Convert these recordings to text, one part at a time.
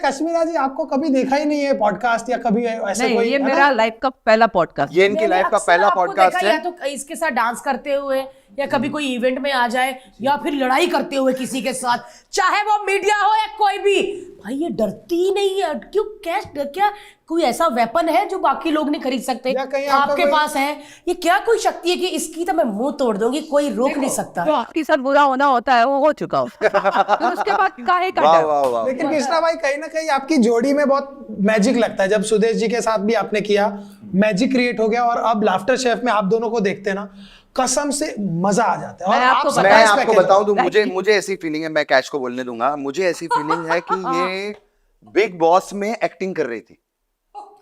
कश्मीरा जी आपको कभी देखा ही नहीं है पॉडकास्ट या कभी ऐसे नहीं, कोई ये मेरा लाइफ का पहला पॉडकास्ट, ये इनकी लाइफ का पहला पॉडकास्ट है। या तो इसके साथ डांस करते हुए या कभी कोई इवेंट में आ जाए या फिर लड़ाई करते हुए किसी के साथ, चाहे वो मीडिया हो या कोई भी। भाई ये डरती ही नहीं है क्यों? क्या कोई ऐसा वेपन है जो बाकी लोग नहीं खरीद सकते? आपके पास है? ये क्या कोई शक्ति है कि इसकी तो मैं मुंह तोड़ दूंगी, कोई रोक नहीं सकता? जो आपके साथ बुरा होना होता है वो हो चुका हो तो उसके बाद काहे का डर? लेकिन कृष्णा भाई कहीं ना कहीं आपकी जोड़ी में बहुत मैजिक लगता है। जब सुदेश जी के साथ भी आपने किया, मैजिक क्रिएट हो गया, और अब लाफ्टर शेफ में आप दोनों को देखते ना, कसम से मजा आ जाता है। और मैं आपको बताऊं तो मुझे ऐसी फीलिंग है, मैं कैश को बोलने दूंगा, मुझे ऐसी फीलिंग है कि ये बिग बॉस में एक्टिंग कर रही थी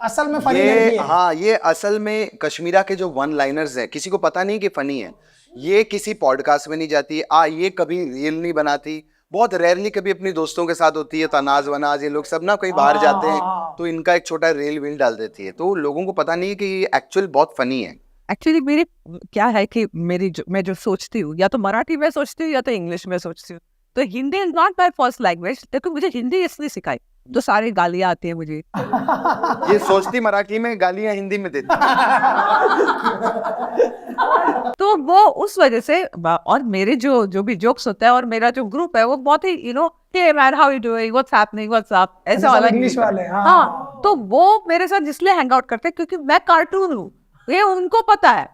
असल में। फनी लड़की है। हाँ, ये असल में कश्मीरा के जो वन लाइनर्स है, किसी को पता नहीं कि फनी है, ये किसी पॉडकास्ट में नहीं जाती, ये कभी रील नहीं बनाती, बहुत रेयरली कभी अपनी दोस्तों के साथ होती है, तनाज वनाज ये लोग सब ना कहीं बाहर जाते हैं तो इनका एक छोटा रील वील डाल देती है, तो लोगों को पता नहीं है कि ये एक्चुअल बहुत फनी है। एक्चुअली मेरी क्या है कि मैं जो सोचती हूँ, या तो मराठी में सोचती हूँ या तो इंग्लिश में सोचती हूँ। तो Hindi is not my first language, लेकिन मुझे हिंदी इसलिए सिखाई तो सारी गालियाँ आती है मुझे। ये सोचती मराठी में, गालियाँ हिंदी में देती तो वो उस वजह से। और मेरे जो भी जोक्स होता है और मेरा जो ग्रुप है वो बहुत ही hey man, how you doing, what's happening, what's up, ऐसा वाला इंग्लिश वाले। हाँ, तो वो मेरे साथ इसलिए हैंग आउट करते हैं क्योंकि मैं कार्टून हूँ, ये उनको पता है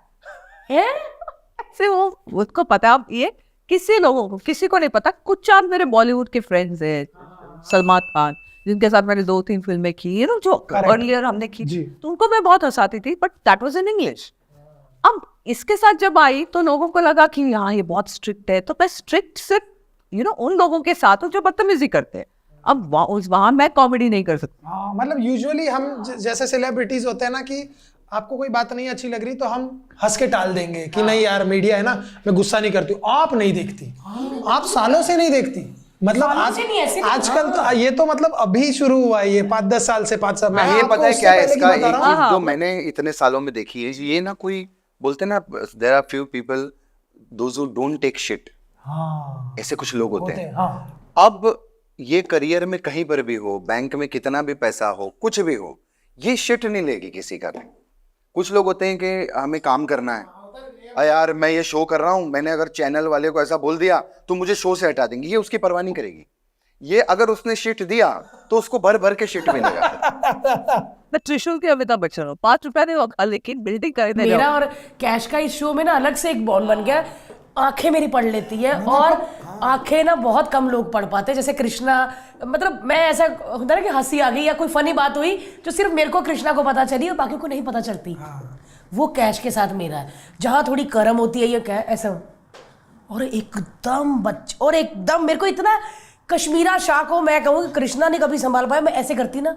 ऐसे वो उसको पता है। अब ये किसी को नहीं पता। कुछ चार मेरे बॉलीवुड के फ्रेंड्स हैं, सलमान खान, जिनके साथ मैंने 2-3 फिल्में की, जो अर्लियर हमने की, तो उनको मैं बहुत हंसाती थी, but that was in English. अब इसके साथ जब आई तो लोगों को लगा कि हाँ ये बहुत स्ट्रिक्ट है, तो मैं स्ट्रिक्ट सिर्फ उन लोगों के साथ हूँ जो बदतमीजी करते हैं। अब वहां मैं कॉमेडी नहीं कर सकती। मतलब यूजुअली हम जैसे सेलिब्रिटीज होते हैं ना कि आपको कोई बात नहीं अच्छी लग रही तो हम हंस के टाल देंगे कि नहीं यार मीडिया है ना, मैं गुस्सा नहीं करती हूँ। आप नहीं देखती, आप सालों से नहीं देखती। मतलब आजकल तो ये तो मतलब अभी शुरू हुआ है, ये 5-10 साल से 5 साल। ये पता है क्या है इसका एक चीज जो मैंने इतने सालों में देखी है, ये ना कोई बोलते ना, there are few people those who don't take shit, ऐसे कुछ लोग होते हैं। अब ये करियर में कहीं पर भी हो, बैंक में कितना भी पैसा हो, कुछ भी हो, ये शिट नहीं लेगी किसी का भी। कुछ लोग होते हैं कि हमें काम करना है, यार मैं ये शो कर रहा हूँ, मैंने अगर चैनल वाले को ऐसा बोल दिया तो मुझे शो से हटा देंगे, ये उसकी परवाह नहीं करेगी। ये अगर उसने शिट दिया तो उसको भर भर के शिट मिलेगा। मैं त्रिशूल के अमिताभ बच्चन हूँ, 5 रुपए नहीं होगा लेकिन बिल्डिंग कर दे। मेरा और कैश का इस शो में ना अलग से एक बॉन्ड बन गया। आंखें मेरी पढ़ लेती है और आंखें ना बहुत कम लोग पढ़ पाते। जैसे कृष्णा, मतलब मैं ऐसा होता ना कि हंसी आ गई या कोई फनी बात हुई जो सिर्फ मेरे को कृष्णा को पता चली और बाकी को नहीं पता चलती, वो कैश के साथ मेरा है। जहाँ थोड़ी कर्म होती है ये क्या ऐसा, और एकदम मेरे को इतना कश्मीरा शाह को मैं कहूँ कि कृष्णा ने कभी संभाल पाया। मैं ऐसे करती ना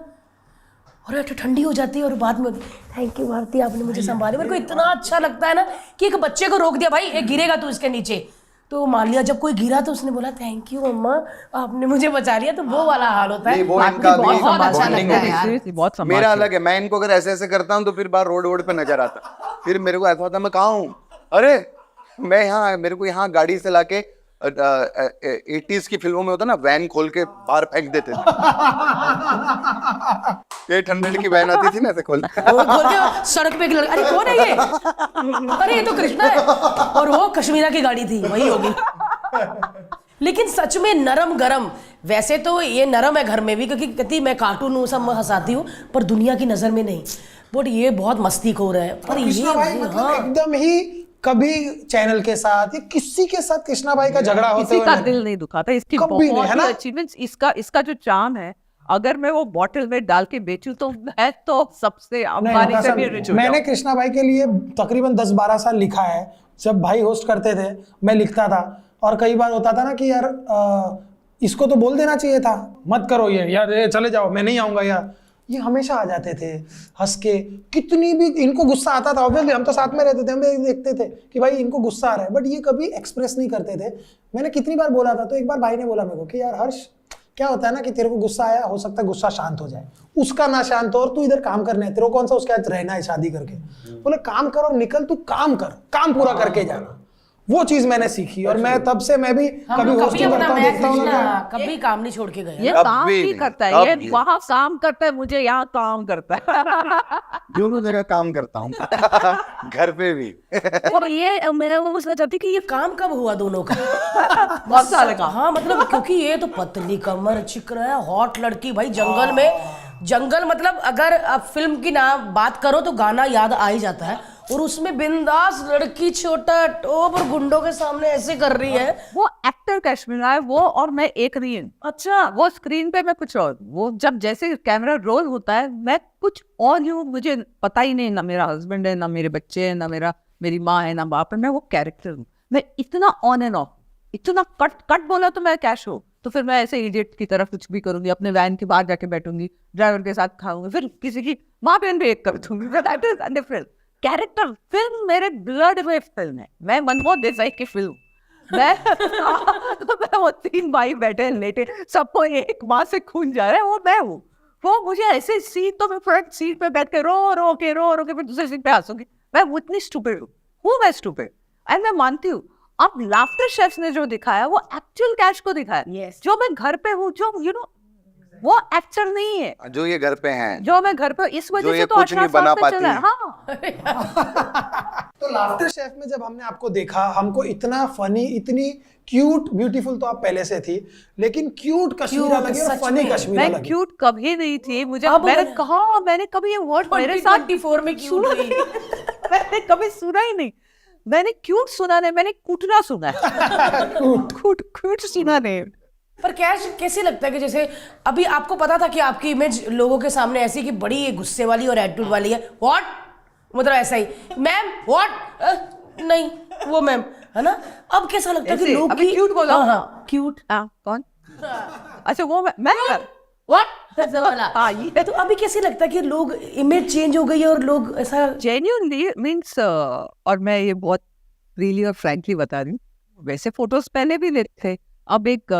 और ठंडी हो जाती है और बाद में थैंक यू भारती, आपने मुझे संभाला। मेरे को इतना अच्छा लगता है ना कि एक बच्चे को रोक दिया, भाई एक गिरेगा तू इसके नीचे, तो मान लिया जब कोई गिरा तो उसने बोला थैंक यू मम्मा, आपने मुझे बचा लिया, तो वो वाला हाल होता है। वो इनका बहुत अच्छा लगता है यार। मेरा अलग है, मैं इनको अगर ऐसे ऐसे करता हूँ तो फिर बाहर रोड पे नजर आता, फिर मेरे को ऐसा होता मैं कहाँ हूँ, अरे मैं यहाँ, मेरे को यहाँ गाड़ी से लाके 80s की फिल्मों में होता ना, वैन खोल के बाहर फेंक देते थे। 800 की वैन आती थी ना, ऐसे खोल के सड़क पे अरे कौन है ये, अरे ये तो कृष्णा है, और वो कश्मीरा की गाड़ी थी, वही होगी। लेकिन सच में नरम गरम, वैसे तो ये नरम है घर में भी क्योंकि कहती मैं कार्टून हूँ, सब हंसाती हूँ, पर दुनिया की नजर में नहीं। बट ये बहुत मस्तीखोर है। पर ये मतलब एकदम ही कभी चैनल के साथ या किसी के साथ कृष्णा भाई का झगड़ा होते हुए किसी का दिल नहीं दुखाता। इसकी बहुत अचीवमेंट्स, इसका जो चार्म है, अगर मैं वो बॉटल में डाल के बेचूं तो मैं तो सबसे अंबानी से भी रिच हो जाऊं। मैंने कृष्णा भाई के लिए तकरीबन 10-12 साल लिखा है। जब भाई होस्ट करते थे मैं लिखता था, और कई बार होता था ना कि यार इसको तो बोल देना चाहिए था, मत करो ये यार, चले जाओ मैं नहीं आऊंगा यार। ये हमेशा आ जाते थे हंस के, कितनी भी इनको गुस्सा आता था, ऑब्वियसली हम तो साथ में रहते थे, हम देखते थे कि भाई इनको गुस्सा आ रहा है, बट ये कभी एक्सप्रेस नहीं करते थे। मैंने कितनी बार बोला था, तो एक बार भाई ने बोला मेरे को कि यार हर्ष, क्या होता है ना कि तेरे को गुस्सा आया, हो सकता है गुस्सा शांत हो जाए, उसका ना शांत हो, और तू इधर काम करना है, तेरे को कौन सा उसके साथ रहना है शादी करके, बोले काम कर और निकल, तू काम कर, काम पूरा करके जाना। वो चीज मैंने सीखी और मैं तब से मैं भी हम कभी लोग कभी होस्टिंग अपना करता हूँ, मैं देखता हूँ ना कृष्णा क्या। कभी काम नहीं छोड़ के गए ये कभी काम भी नहीं, करता है, ये कभी। वहां काम करता है, मुझे यहाँ काम करता है। दोनों जगह काम करता हूँ। घर पे भी और ये मैं वो सोच चाहती कि ये काम कब हुआ दोनों का? बहुत साल का। हाँ मतलब क्योंकि ये तो पतली कमर चिकना है, हॉट लड़की भाई जंगल में, जंगल मतलब अगर आप फिल्म की ना बात करो तो गाना याद आ ही जाता है, और उसमें बिंदास लड़की छोटा टॉप और गुंडों के सामने ऐसे कर रही है। वो एक्टर कश्मीरा है वो, और मैं एक नहीं हूँ। अच्छा वो स्क्रीन पे मैं कुछ और, वो जब जैसे कैमरा रोल होता है मैं कुछ और ही हूँ, मुझे पता ही नहीं, ना मेरा हस्बैंड है, ना मेरे बच्चे हैं, ना मेरी माँ है, ना बाप है, मैं वो कैरेक्टर हूँ। मैं इतना ऑन एंड ऑफ, इतना कट बोला तो मैं कैश हूँ, तो फिर मैं ऐसे इडियट की तरह कुछ भी करूंगी, अपने वैन के बाहर जाके बैठूंगी, ड्राइवर के साथ खाऊंगी, फिर किसी की माँ बहन भी एक कर दूंगी। That is different character. Film मेरे ब्लड में फिल्म है, मैं मनमोहन देसाई की फिल्म, मैं वो 3 भाई बैठे हैं लेटे, सबको एक माँ से खून जा रहा है, वो मैं हूँ। वो मुझे ऐसे सीन, तो मैं फ्रंट सीट पे बैठ के रो के फिर दूसरे सीट पे हंसूंगी। मैं उतनी स्टूपिड हूँ मैं स्टूपिड, एंड मैं मानती हूँ। अब लाफ्टर शेफ्स ने जो दिखाया वो एक्चुअल कैश को दिखाया। Yes. जो मैं घर पे हूँ, जो वो एक्टर नहीं है, जो ये घर पे हैं, जो मैं घर पे, इस जो वजह ये से तो कुछ 18 नहीं साल बना पे पाती। चला है। हाँ तो लाफ्टर शेफ में जब हमने आपको देखा, हमको इतना फनी, इतनी क्यूट, ब्यूटीफुल तो आप पहले से थी, लेकिन क्यूट कश्मीरा लगी और सच फनी में। कश्मीरा मैं लगी। क्यूट कभी नहीं थी, मुझे अब मैंने मैंने- कहा, मैंने कभी ये वर्ड मेरे साथ 2024 में क्यों सुना हुई? नहीं। मैंने कभी सुना ही नहीं, मैंने क्यूट सुना नहीं, मैंने कुटना सुना है। क्यूट सुना नहीं। पर कैसे लगता है कि जैसे अभी आपको पता था कि आपकी इमेज लोगों के सामने ऐसी कि बड़ी ये गुस्से वाली और एटीट्यूड वाली है, व्हाट मतलब ऐसा ही मैम व्हाट नहीं वो मैम है ना, अब कैसा लगता है कि ऐसे, लोग अभी की क्यूट बोलो। हाँ हाँ क्यूट कौन? अच्छा वो मैं व्हाट ऐसा वाला। हाँ, ये तो अभी कैसे लगता है कि लोग इमेज चेंज हो गई है और लोग ऐसा जेन्युइनली मीन्स, और मैं ये बहुत रियली और फ्रैंकली बता रही हूँ, वैसे फोटोज पहले भी लेते थे। अब एक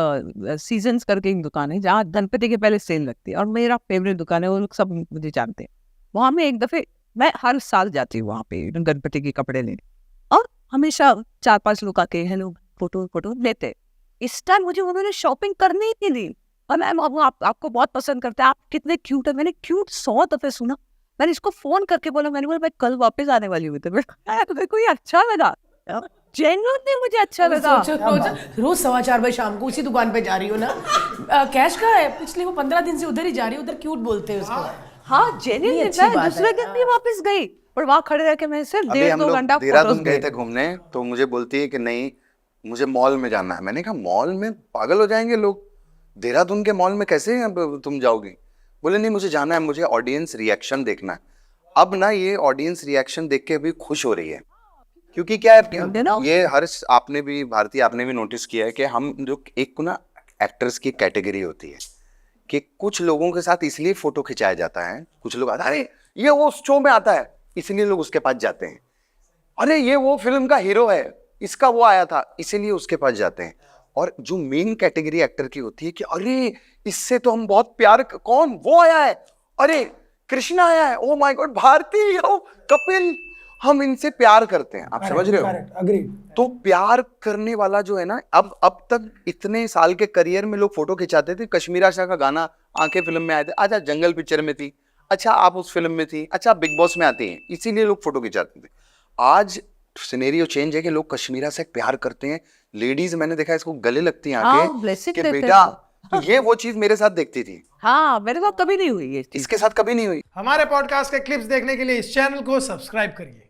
सीजन्स करके एक दुकान है जहाँ गणपति के पहले सेल लगती है, और मेरा फेवरेट दुकान है, वो लोग सब मुझे जानते हैं। वहाँ में एक दफे मैं हर साल जाती हूँ वहाँ पे गणपति के कपड़े लेने, और हमेशा 4-5 लोग आके हेलो फोटो लेते। इस टाइम मुझे उन्होंने शॉपिंग करनी ही नहीं दी, और मैम आपको बहुत पसंद करते हैं, आप कितने क्यूट है। मैंने क्यूट 100 दफे सुना, मैंने इसको फोन करके बोला, मैंने बोला मैं कल वापस आने वाली हूँ, तो मेरे को ये अच्छा लगा, जेन्युइनली मुझे अच्छा लगा। रोज 4:15 बजे शाम को उसी दुकान पे जा रही हो ना। कैश का है पिछले वो 15 दिन से उधर ही जा रही है, उधर क्यूट बोलते हैं उसको। हाँ जेन्युइनली, अच्छी मैं बात है। दूसरे दिन भी वापस गई, पर वहाँ खड़े रह के मैं सिर्फ अभी हम 1.5-2 लोग घंटा देहरादून गए थे घूमने, तो मुझे बोलती है कि नहीं मुझे मॉल में जाना है। मैंने कहा मॉल में पागल हो जाएंगे लोग, देहरादून के मॉल में कैसे अब तुम जाओगी? बोले नहीं मुझे जाना है, मुझे ऑडियंस रिएक्शन देखना है। अब ना ये ऑडियंस रिएक्शन देख के अभी खुश हो रही है, क्योंकि क्या है ये आपने भी भारती आपने भी नोटिस किया है कि हम जो एक को ना एक्टर्स की कैटेगरी होती है कि कुछ लोगों के साथ इसलिए फोटो खिंचाया जाता है, कुछ लोग आता है अरे ये वो शो में आता है इसलिए लोग उसके पास जाते हैं, अरे ये वो फिल्म का हीरो है इसका वो आया था इसीलिए उसके पास जाते हैं। और जो मेन कैटेगरी एक्टर की होती है कि अरे इससे तो हम बहुत प्यार, कौन वो आया है, अरे कृष्णा आया है, ओ माय गॉड भारती, ओ कपिल, हम इनसे प्यार करते हैं। आप समझ रहे हो? अग्रीड। तो प्यार करने वाला जो है ना, अब तक इतने साल के करियर में लोग फोटो खिंचाते थे। कश्मीरा शाह का गाना आंखें फिल्म में आए थे, अच्छा जंगल पिक्चर में थी, अच्छा आप उस फिल्म में थी, अच्छा बिग बॉस में आती हैं, इसीलिए लोग फोटो खिंचाते थे। आज सिनेरियो चेंज है कि लोग कश्मीरा से प्यार करते हैं। लेडीज मैंने देखा इसको गले लगती हैं हाँ, आके blessing कि देते बेटा हैं। तो ये वो चीज मेरे साथ देखती थी, हाँ मेरे साथ कभी नहीं हुई ये चीज। इसके साथ कभी नहीं हुई। हमारे पॉडकास्ट के क्लिप्स देखने के लिए इस चैनल को सब्सक्राइब करिए।